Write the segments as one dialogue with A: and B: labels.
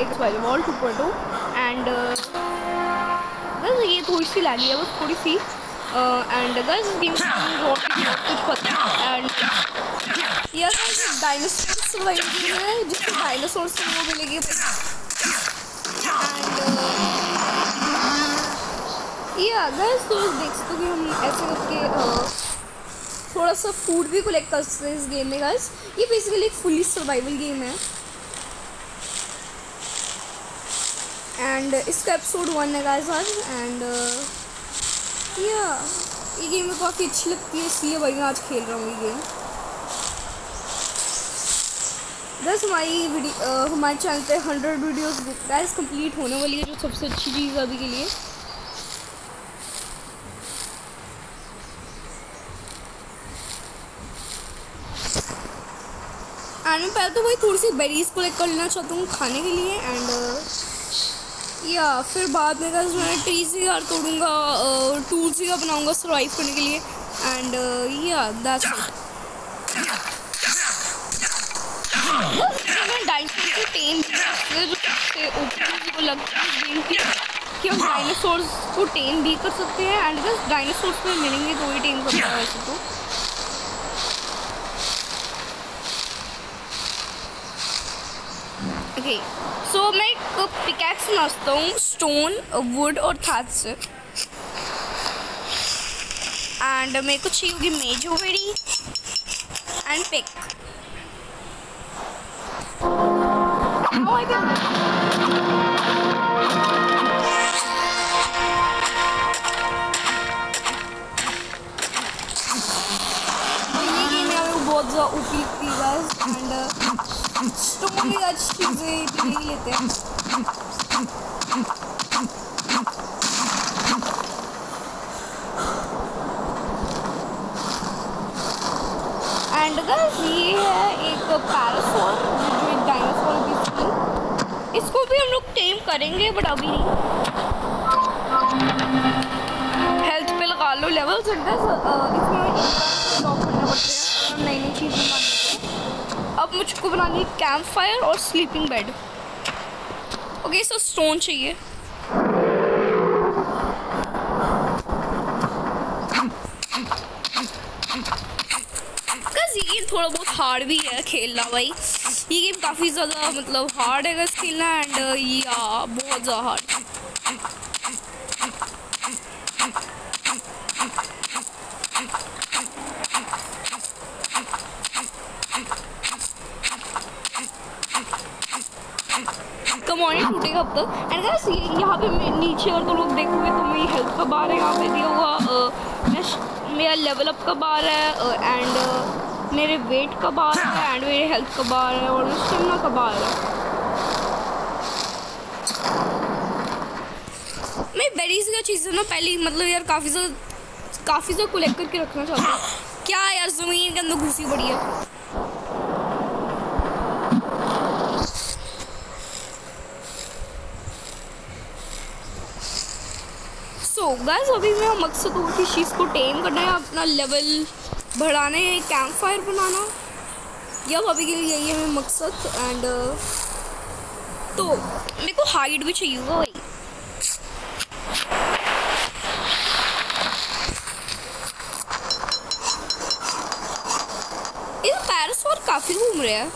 A: एक wall 2.2 and ये थोड़ी सी लैगी है, बस थोड़ी सी। एंड गाइस इस गेम कुछ पता है। एंड यार डायनासोर सर्वाइवल गेम है जिसमें डायनासोर से वो मिलेगी। एंड या गाइस तो देख सकते हो कि हम ऐसे करके थोड़ा सा फूड भी कलेक्ट कर सकते हैं इस गेम में। गाइस ये बेसिकली एक फुली सर्वाइवल गेम है एंड इसका एपिसोड 1 है गाइस आज। एंड या ये गेम में काफ़ी अच्छी लगती है, इसलिए भाई मैं आज खेल रहा हूँ ये गेम। बस हमारे चैनल पे 100 वीडियोस गाइस कंप्लीट होने वाली है, जो सबसे अच्छी चीज़ है अभी के लिए। एंड मैं पहले तो भाई थोड़ी सी बेरीज कलेक्ट कर लेना चाहता हूँ खाने के लिए। एंड या फिर बाद में गाइस मैं ट्रीज ही यार तोड़ूँगा, टूल्स ही बनाऊँगा सर्वाइव करने के लिए। एंड या दैट्स इट। डायनासोर के टेम जो सबसे ओपन को लगता है गेम की कि हम डायनासोर्स को टेम भी कर सकते हैं। एंड बस डायनासोर्स में मिलेंगे तो ही टेम करता है वैसे तो। ओके सो मैं एक पिकैक्स बनाता हूँ स्टोन, वुड और थाथ से। एंड मेरे को चाहिए होगी मेजोवेरी एंड पिक। ये गेम में बहुत ज़्यादा ऊपी लगती है गाइस। एंड स्टोन भी अच्छी चीज़ें ले लेते हैं। एंड गाइस ये है एक पैरासोर जो एक डायनासोर भी, इसको भी हम लोग टेम करेंगे बट अभी नहीं। हेल्थ पे लगा लो लेवल्स। इसमें ड्रॉप करना पड़ते हैं, नई नई चीज़ें बनानी होती है। अब मुझको बनानी है कैंप फायर और sleeping bed. Okay so stone चाहिए। ये गेम थोड़ा बहुत हार्ड भी है खेलना भाई। ये गेम काफ़ी ज़्यादा मतलब हार्ड है खेलना। एंड या बहुत ज़्यादा हार्ड। कमॉनी टूटेगा अब तक। एंड गाइस यहाँ पे नीचे अगर तो लोग देखोगे तो मेरी हेल्थ का बार है, यहाँ पे दिया हुआ मेरा लेवल अप का बार है एंड मेरे वेट का बार है एंड मेरे हेल्थ का बार है और स्टेमिना का बार है। मैं बेरीज का चीज़ है ना पहले मतलब यार काफ़ी ज़्यादा कलेक्ट करके रखना चाहता हूँ। क्या यार ज़मीन के अंदर घुसी पड़ी है। सो गाइस अभी मेरा मकसद हो कि चीज़ को टेम करना है, अपना लेवल बढ़ाना है, कैंप फायर बनाना, या अभी के लिए यही है मेरा मकसद। एंड तो मेरे को हाइट भी चाहिए होगा भाई। ये पैरासोर काफ़ी घूम रहे हैं।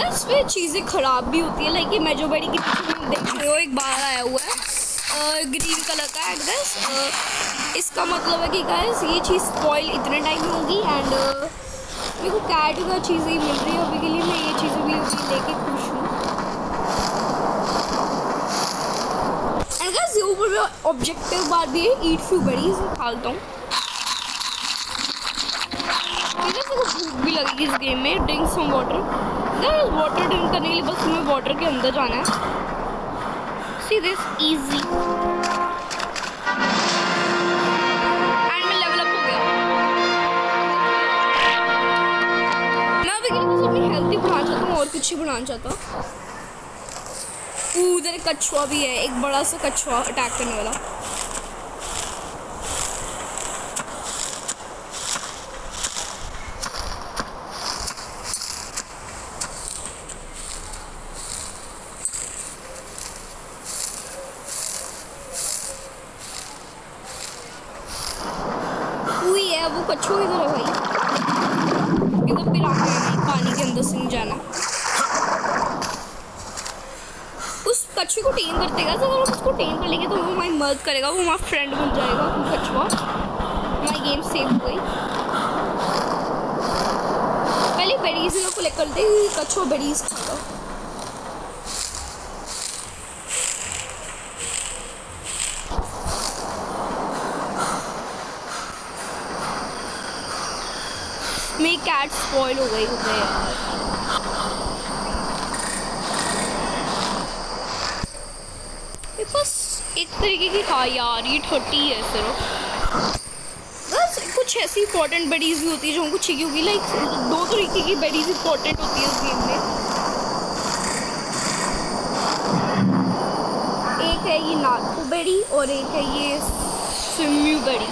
A: इसमें चीज़ें ख़राब भी होती है। लाइक ये मेजोवेरी के पीछे देख रहे हो एक बार आया हुआ है ग्रीन कलर का। एंड गाइस इसका मतलब है कि गाइस ये चीज़ स्पॉइल इतने टाइम में होगी। एंड मेरे को कैट का चीज़ें मिल रही है अभी के लिए, मैं ये चीज़ें भी लेके खुश हूँ। एंड गाइस ये ऊपर में ऑब्जेक्टिव बार भी है, ईट फ्यू बेरीज निकालता हूँ। भूख भी लगेगी इस गेम में। Drink some water. Water drink करने के लिए बस हमें वाटर के अंदर जाना है। See this easy. एंड मैं लेवल अप हो गया। मैं अभी के लिए बस अपनी हेल्थ ही बढ़ाना चाहता हूँ और कुछ ही बढ़ाना चाहता हूँ। उधर एक कछुआ भी है, एक बड़ा सा कछुआ अटैक करने वाला। कछुआ किधर है भाई? इधर पिराना है, पानी के अंदर से नहीं जाना। उस कछुए को टेम करते अगर हम उसको टेम कर लेंगे तो वो हमारी मदद करेगा, वो हमारा फ्रेंड बन जाएगा। कछुआ हमारी गेम सेव हो गई। पहले बेरीज को कलेक्ट करते ही कछुआ बेरीज खाएगा। मेरी कैट स्पॉइल हो गई यार। बस एक तरीके की हाँ यार ये 30 है सिर्फ। बस कुछ ऐसी इंपॉर्टेंट बेडीज भी होती है जो हमको चाहिए होगी। लाइक 2 तरीके की बेडीज इंपॉर्टेंट होती है इस गेम में। एक है ये नाथू बेडी और एक है ये स्विम्यू बेडी।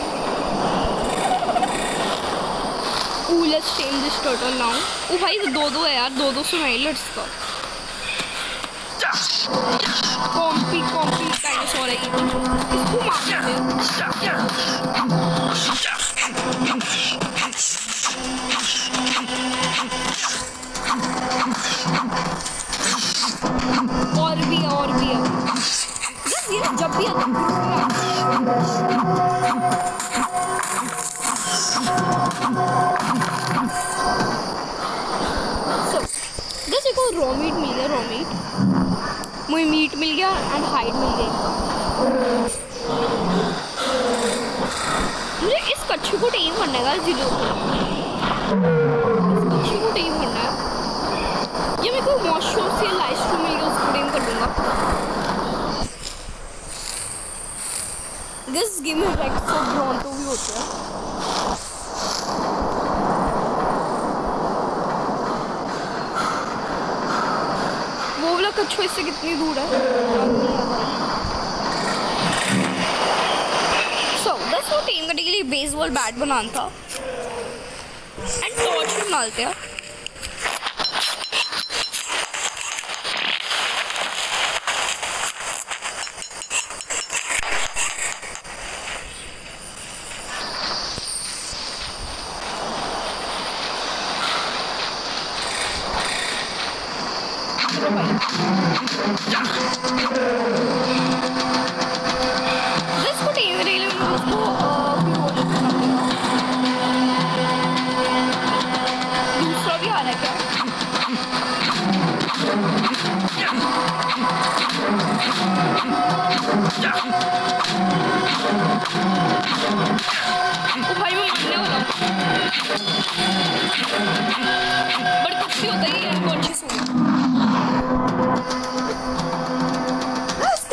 A: Let's tame this turtle now. ओ भाई तो 2-2 है यार, 2-2 से नहीं लड़ता। कॉम्पी डायनासोर है ये। इसको मारते हैं। और भी है। बस ये जब भी आता रॉ मीट मिल गया। मुझे मीट मिल गया एंड हाइड मिल गई। मुझे इस कच्छू को टेम करना है। इस कच्छू को टेम करना है। ये मेरे को मॉशरूम से लाइव स्ट्रीम मिल गया, उसको टेम कर लूँगा। दिस गेम में रेक्स और ब्रॉन्टो भी होते हैं। कछुआ इससे कितनी दूर है? बस वो टीम करने के लिए बेसबॉल बैट बनाना था एंड टॉर्च भी डालते हैं।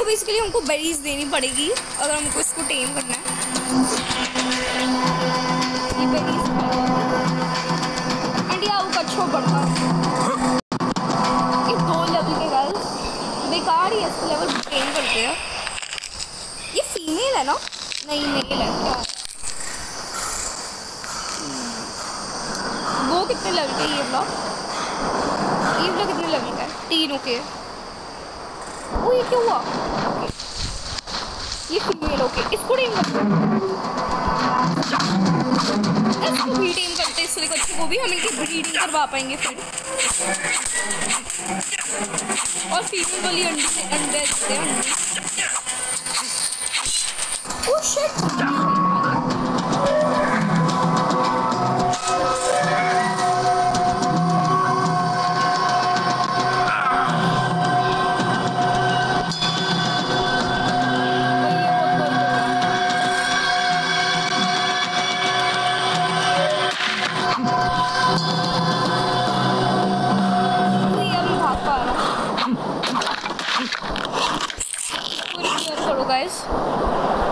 A: बेसिकली हमको बेरीज देनी पड़ेगी अगर हमको इसको टेम करना है। ये बेरीज एंड या वो कछुआ बढ़ता है। ये 2 लेवल के गाइस बेकार ही है, इसको लेवल टेम करते हैं। ये फीमेल है ना? नहीं मेल है क्या? वो कितने लेवल का? ये ब्लॉक कितने लेवल का है? 3 ओके। ओ ये क्या हुआ? ये फीमेल ओके। इसको टेम करते हैं। इसको भी टेम करते हैं। इसलिए कच्छू को भी हम इनकी ब्रीडिंग करवा पाएंगे फिर। और फीमेल वाली अंडे देते हैं। Oh shit.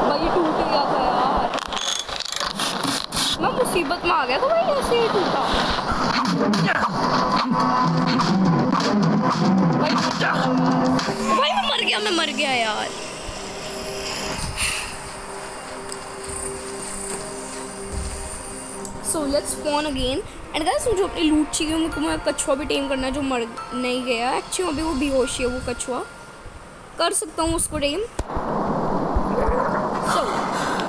A: भाई टूट गया था यार, मैं मुसीबत में आ गया था भाई, ऐसे ही टूटा। भाई मैं मर गया यार। So let's spawn again and guys मुझे अपनी लूट चाहिए। मेरे को मैं कछुआ भी टेम करना है जो मर नहीं गया। एक्चुअली अभी वो बेहोश है वो कछुआ, कर सकता हूँ उसको टेम। सो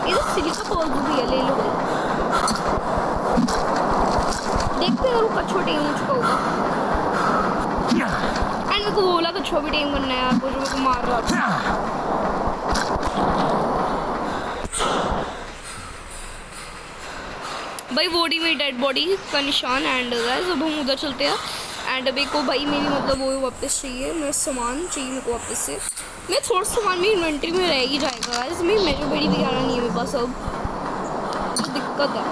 A: ये सिलिका पर्ल भी है, ले लो। देखते हैं अगर वो कछुआ टेम हो चुका होगा। एंड मेरे को बोला कछुआ भी टेम करना है यार, वो जो मेरे को मार रहा था। भाई बॉडी में डेड बॉडी का निशान। एंड गाइस अब हम उधर चलते हैं। एंड अभी को भाई मेरी मतलब वो वापस चाहिए, मेरा सामान चाहिए मेरे को वापस से। मैं थोड़ा सामान मेरी इन्वेंट्री में रह ही जाएगा गाइस। मेरी मेजो बड़ी भी आना नहीं है मेरे पास अब, तो दिक्कत है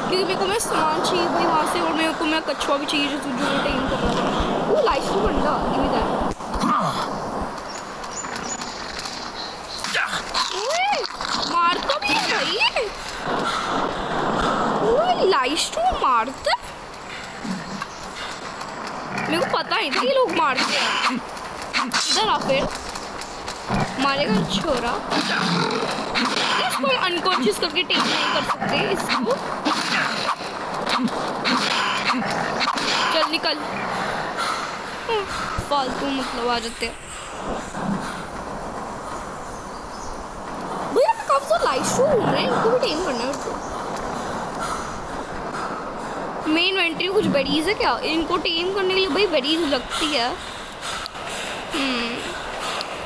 A: क्योंकि मेरे को मैं सामान चाहिए भाई वहाँ से, और मेरे को मैं कछुआ भी चाहिए जो टाइम कर रहा था। वो लाइफ तो बंदा गिव दैट। मारता भी है भाई, लाइफ तो मारता। मेरे को पता ही था ये लोग मारते हैं। इधर आ फिर मारेगा छोरा। इसको हम अनकॉन्शियस करके टेक नहीं कर सकते इसको। चल निकल, फालतू मतलब आ जाते हैं भैया। मैं काफी सारा लाइव शो घूम रहे हैं, इनको भी टेम करना है। मेन इन्वेंट्री कुछ बेडीज है क्या? इनको टेम करने के लिए भाई बेडीज लगती है।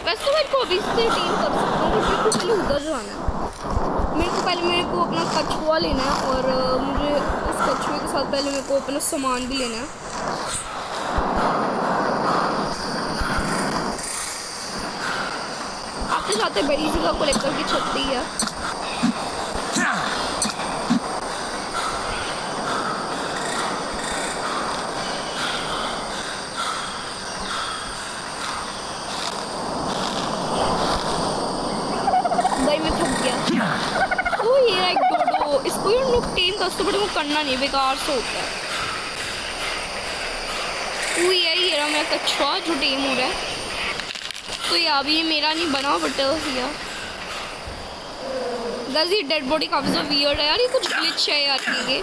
A: वैसे तो मैं इनको अभी से टेम कर सकता हूँ, बट मेरे को पहले उधर जाना है। मेरे को अपना कछुआ लेना है, और मुझे उस कछुए के साथ पहले मेरे को अपना सामान भी लेना है। आते जाते बेडीज का कलेक्ट करके चलती है। इसको यार लोग टेम कर सकते, बट वो करना नहीं, बेकार से होता है। वो यही है मेरा कछुआ जो टेम हो रहा है। तो ये अभी मेरा नहीं बना, बट गाइस ये डेड बॉडी काफी ज़्यादा वियर्ड है यार। ये कुछ ग्लिच है यार ये।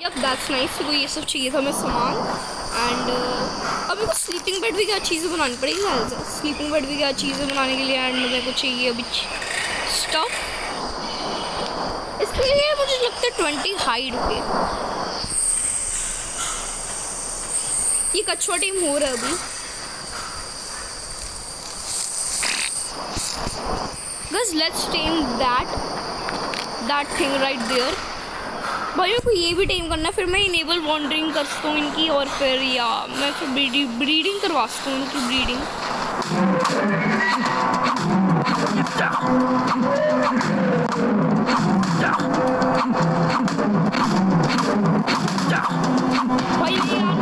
A: Yup that's nice. तो ये सब चाहिए था मैं सामान। एंड अब मेरे को स्लीपिंग बेड भी क्या चीज़ें बनानी पड़ेगी गाइस। स्लीपिंग बेड भी क्या चीज़ें बनाने के लिए एंड मेरे को चाहिए अभी स्टफ। इसके लिए मुझे लगता है 20 हाइड पे। ये कछुआ टीम हो रहा है अभी। Guys let's tame that thing right there. भाई मेरे को ये भी टेम करना है, फिर मैं इनेबल वॉन्डरिंग कर सकता हूँ इनकी, और फिर या मैं फिर ब्रीडिंग करवा सकता हूँ इनकी ब्रीडिंग। भाई ये यार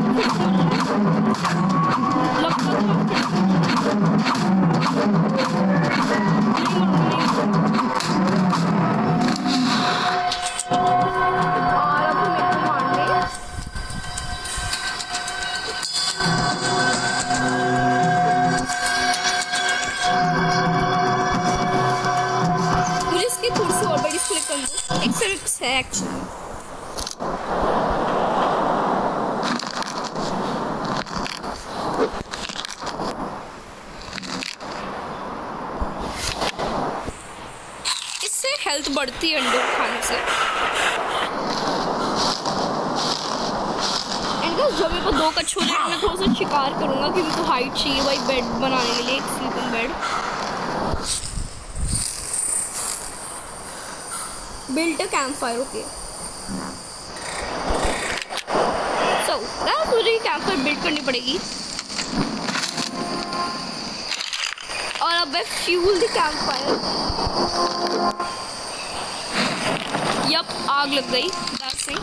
A: है एक्चुअली। इससे हेल्थ बढ़ती है अंडे खाने से। एंड जब मेरे को 2 कछुए मैं थोड़ा सा शिकार करूंगा कि मेरे को हाइट चाहिए भाई बेड बनाने के लिए, एक sleeping bed. Build a campfire, okay. So, guys मुझे ये campfire build करनी पड़ेगी। और अब मैं fuel the campfire। यप आग लग गई। That's it.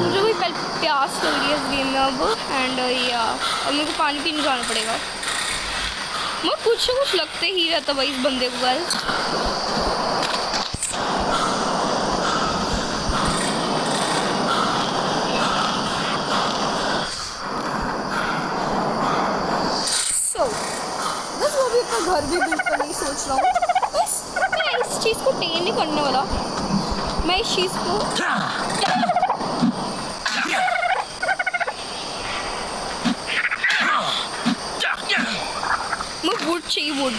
A: मुझे कोई प्यास लग रही है इस गेम में अब। एंड या अब मेरे को पानी पीने जाना पड़ेगा। मैं कुछ लगते ही रहता भाई इस बंदे को गाइस। So, बस वो भी अपना घर भी बिल्ड करने की सोच रहा हूँ। बस मैं इस चीज़ को टेन नहीं करने वाला। मैं इस चीज़ को चाहिए वुड।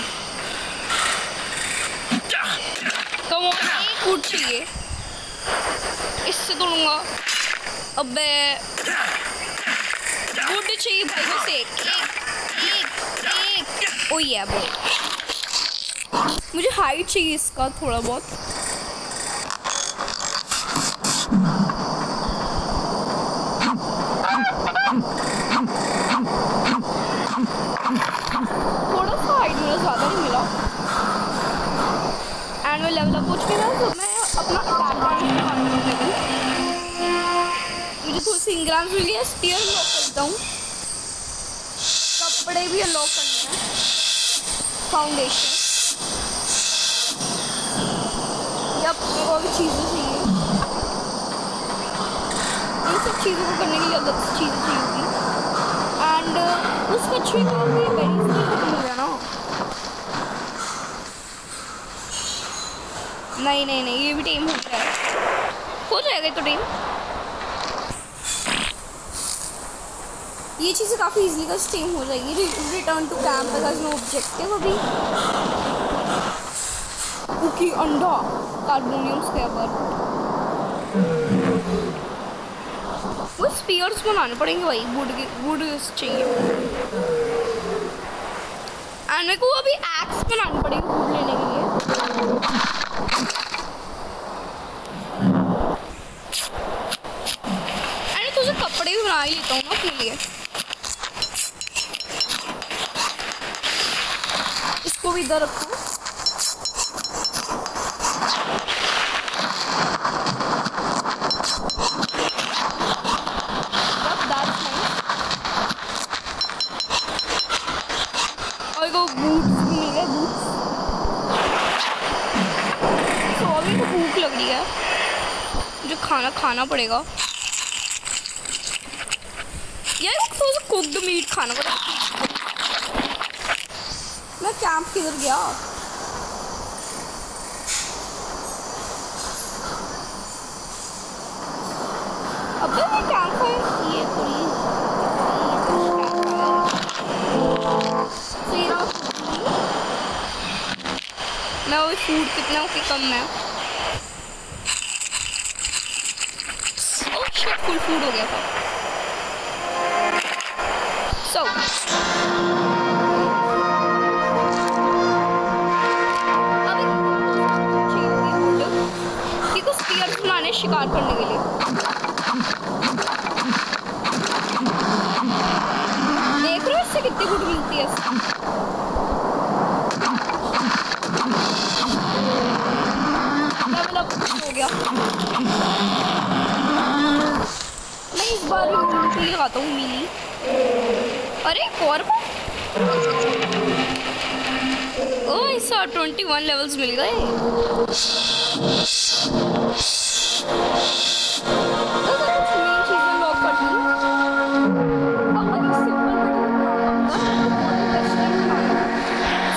A: कम ऑन, एक वुड चाहिए। इससे तोड़ूंगा। अबे वुड चाहिए भाई, बस एक एक एक एक। ओ ये बॉय, मुझे हाइट चाहिए इसका थोड़ा बहुत। थोड़ा सा हाइट मुझे ज़्यादा नहीं मिला। एंड मैं लेवल अप हो चुकी है, तो मैं अपना अटैक मुझे थोड़ी सी इंग्राम्स मिल गई है। स्पीयर अनलॉक करता हूँ, कपड़े भी अनलॉक करने हैं, फाउंडेशन, और भी चीज़ें चाहिए। इन सब चीज़ों को करने के लिए अलग से चीज़ें चाहिए होगी। एंड उस कछुए को भी बेरीज नहीं खत्म हो गया ना? नहीं नहीं नहीं, ये भी टेम हो गया है, हो जाएगा तो टेम। ये चीज़ें काफ़ी इजीली का टेम हो जाएगी। Return to camp because no objective अभी। कुकी अंडा, कार्बोनियम स्क्रैबर, वो स्पीयर्स बनाने पड़ेंगे भाई, वुड चाहिए। एंड मेरे को अभी एक्स बनानी पड़ेगी वुड लेने के लिए। एंड तुझे कपड़े भी बना ही लेता हूँ ना अपने लिए। इसको भी इधर रखो। भूख लग रही है, मुझे खाना खाना पड़ेगा यार। तो कुक्ड मीट खाना पड़ेगा। मैं कैंप किधर गया? अबे मैं कैंप फायर ये पूरी मैं वही फूड कितना ओके कम है। ओह शिट, फुल फूड हो गया था। सो अब एक स्पीयर बनाने शिकार करने के लिए। देख रहे हो इससे कितनी गुड मिलती है। हो गया। मैं इस बार भी लगाता हूँ मिली। अरे और ओह ऐसा 21 लेवल्स मिल गए।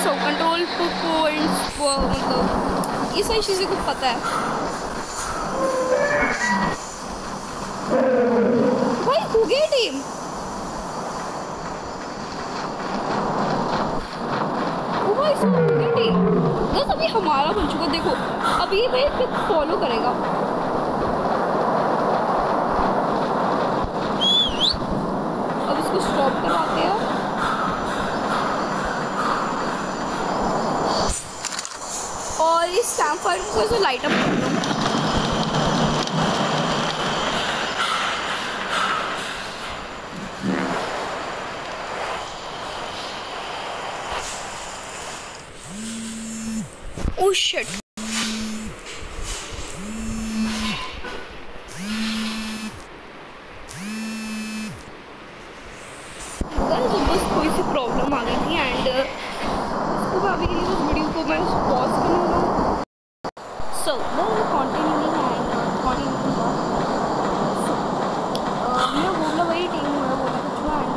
A: सो कंट्रोल पॉइंट्स मतलब ये सारी चीज़ें को पता है भाई। हो गई टीम। ओ भाई सब हो गई टीम। बस अभी हमारा बन चुका। देखो अभी भाई फिर फॉलो करेगा। अब इसको स्टॉप करवाते हैं। और इस कैंप फायर को ऐसे लाइट अप कर दो। Oh shit. बस कोई सी प्रॉब्लम आ गई थी एंड इसको मैं अभी के लिए उस वीडियो को मैं पॉज करूँगा। सो कंटिन्यूइंग एंड कंटिन्यूइंग मैं बोला वही टीम हुआ बोला कछुआ एंड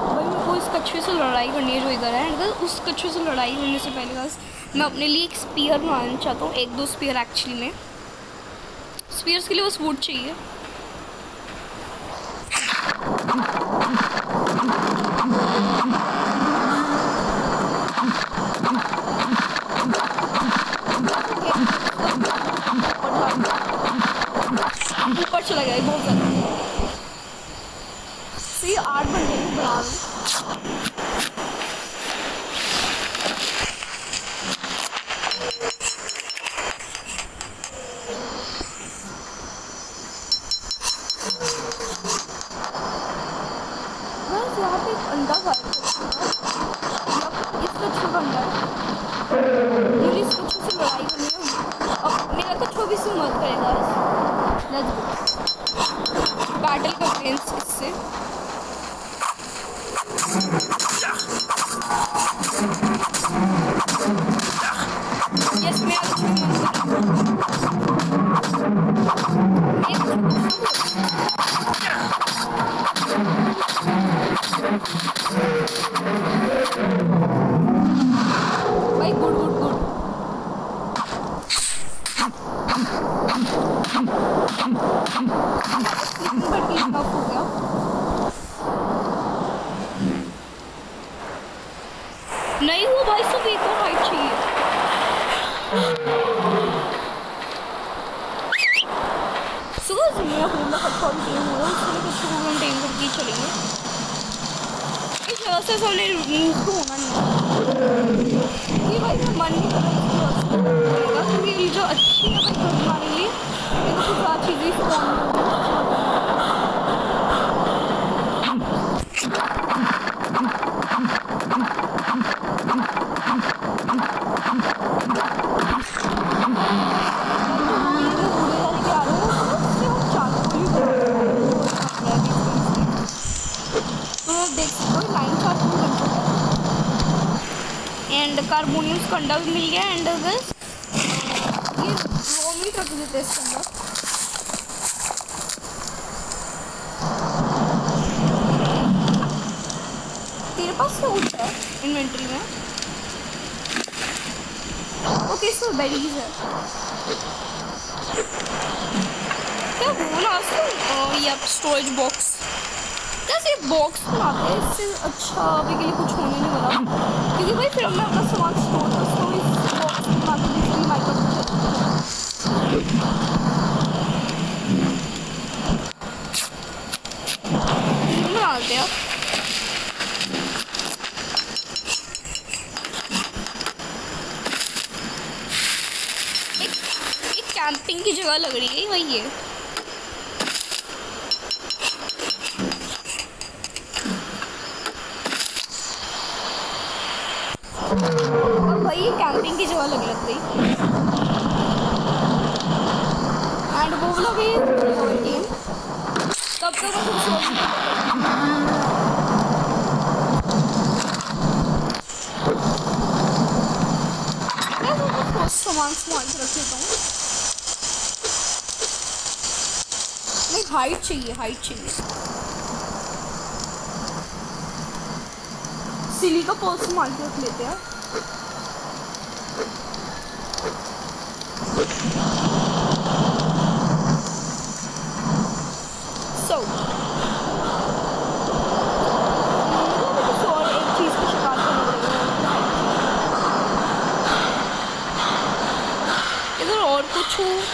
A: भाई मेरे को इस कछुए से लड़ाई करनी है जो इधर है। एंड उस कछुए से लड़ाई करने से पहले बस मैं अपने लिए एक स्पीयर बनाना चाहता हूँ। 1-2 स्पीयर एक्चुअली में। स्पीयर्स के लिए बस वुड चाहिए। ऊपर चला गया बहुत ज़्यादा। सही 8 बन गए बना बस यहाँ पे एक अंडा खा इस कच्छू का अंडा है। मुझे इस कच्छू से लड़ाई करनी है। अब मेरा कच्छू भी इससे मत करेगा। बैटल करते हैं इससे। यस मेरा कच्छू भाई गुड गुड गुड। हो गया नहीं वो भाई सब एक और हाइट चाहिए। सुबह मेरा होना अच्छा गेम हुआ उसमें कुछ हम टेम करके चलेंगे। इस वजह से सबने मूव तो होना नहीं ये भाई मैं मन नहीं कर रहा क्योंकि जो अच्छी है भाई घर बनाने के लिए ये तो कुछ ज़्यादा चीज़ें स्पॉन एंड कार्बोनियम का अंडा भी मिल गया। एंड बस ये रॉ मीट रख देते हैं इसके अंदर। तेरे पास तो कुछ है इन्वेंटरी में? ओके सो बेरीज है क्या वो ना ये स्टोरेज बॉक्स कैसे बॉक्स बनाते हैं इससे अच्छा अभी के लिए कुछ होने नहीं वाला क्योंकि भाई फिर मैं अपना सामान स्टोर कर सकता हूँ इस बॉक्स बनाते हैं माइक्रोवेव बनाते हैं। एक कैंपिंग की जगह लग रही है वही है। भाई ये कैंपिंग की जगह लग गई एंड वो वाला भी गेम तब तक मैं सामान रख लेता हूँ। नहीं हाइट चाहिए सिली का पर्स मान के रख लेते हैं।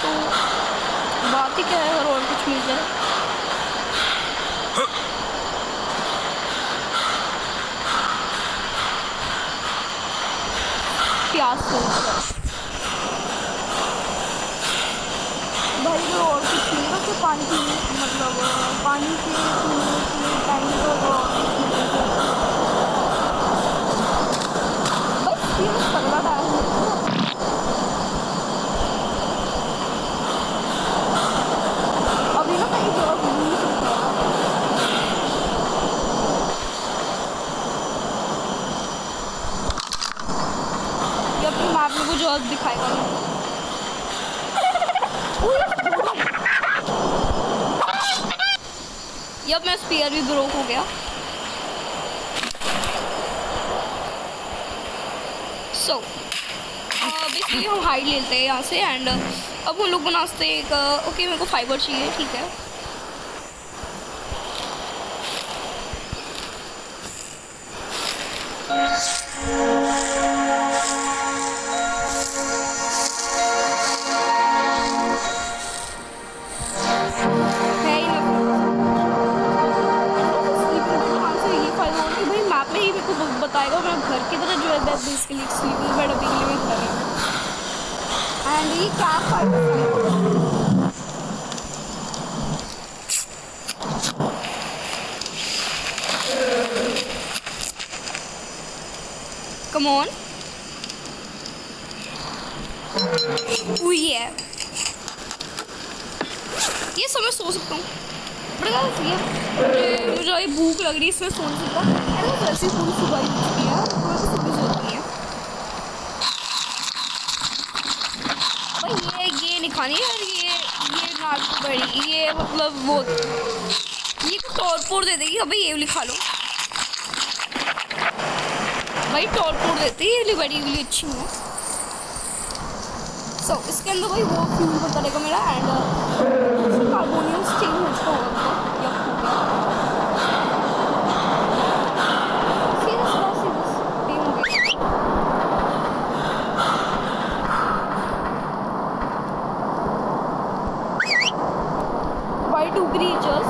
A: तो बात ही क्या है अगर और कुछ मिल जाए। प्यास भाई अगर और कुछ मिलेगा तो पानी पीने मतलब पानी के टाइम बस ये पगला डाल अभी ना कहीं जगह घूम नहीं सकता। ये अपनी मैप में कुछ और दिखाएगा। ये अपना स्पीयर भी ब्रोक हो गया। सो बेसिकली हम हाइड लेते हैं यहाँ से एंड अब हम लोग बनाते हैं एक ओके मेरे को फाइबर चाहिए ठीक है। बेसिकली स्लीपिंग बेड अभी के लिए मैं कर रही हूँ। एंड ये कैंप फायर कम ऑन है ये समय सो सकता हूँ मुझे ये भूख लग रही है इसमें सो नहीं सकता। वैसे पूरी सुबह ही होती है सुबह होती है भाई ये नहीं खानी यार ये नाक बड़ी ये मतलब वो ये टॉरपोर दे देगी भाई ये वाली खा लो भाई टॉरपोर देती है ये बड़ी वाली अच्छी है। सो इसके अंदर भाई वो फ्यूल बनता रहेगा मेरा एंड कार्बोनियम चेंज हो चुका होगा भाई 2 creatures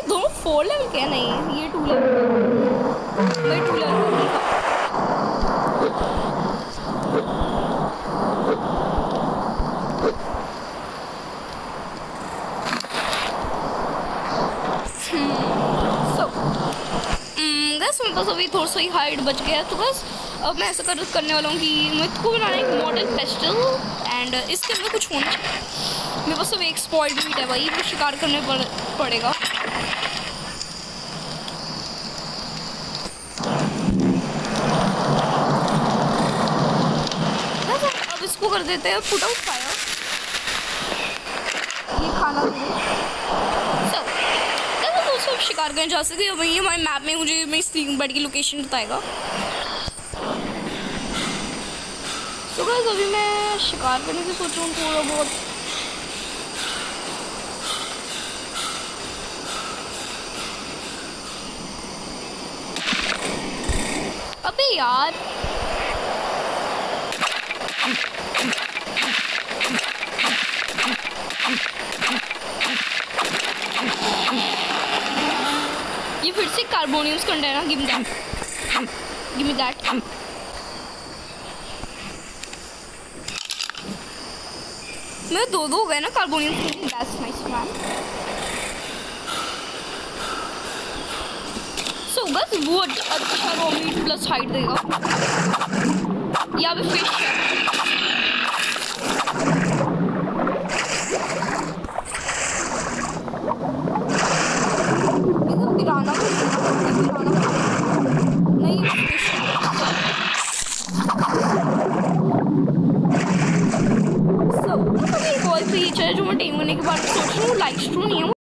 A: दोनों 4 लेवल के नहीं ये 2 लेवल मैं 2 लेवल मेरे पास अभी थोड़ा सा ही हाइट बच गया है तो बस अब मैं ऐसा करने वाला हूँ कि मेरे को बनाना एक मॉडल पेस्टल एंड इसके अंदर कुछ होना चाहिए। मेरे पास अब एक स्पॉइल्ड मीट है भाई वो शिकार करने पड़ेगा। अब इसको कर देते हैं पुट आउट फायर ये खाना सब शिकार करने जा सकते वही हमारे मैप में मुझे मेरी स्लीपिंग बेड की लोकेशन बताएगा। तो गाइस अभी मैं शिकार करने की सोच रहा हूँ थोड़ा बहुत अबे यार ये फिर से कार्बोनियम्स कंटेनर गिव मी दैट मैं दो हो गए ना कार्बोनियम्स that's nice man. So guys वो अच्छा रॉ मीट प्लस हाइट देगा। यहाँ पे फिश है पिराना नहीं सब क्रिएचर है जो मैं टेम करने के बाद सोच रही हूँ लाइफ स्ट्रू नहीं है।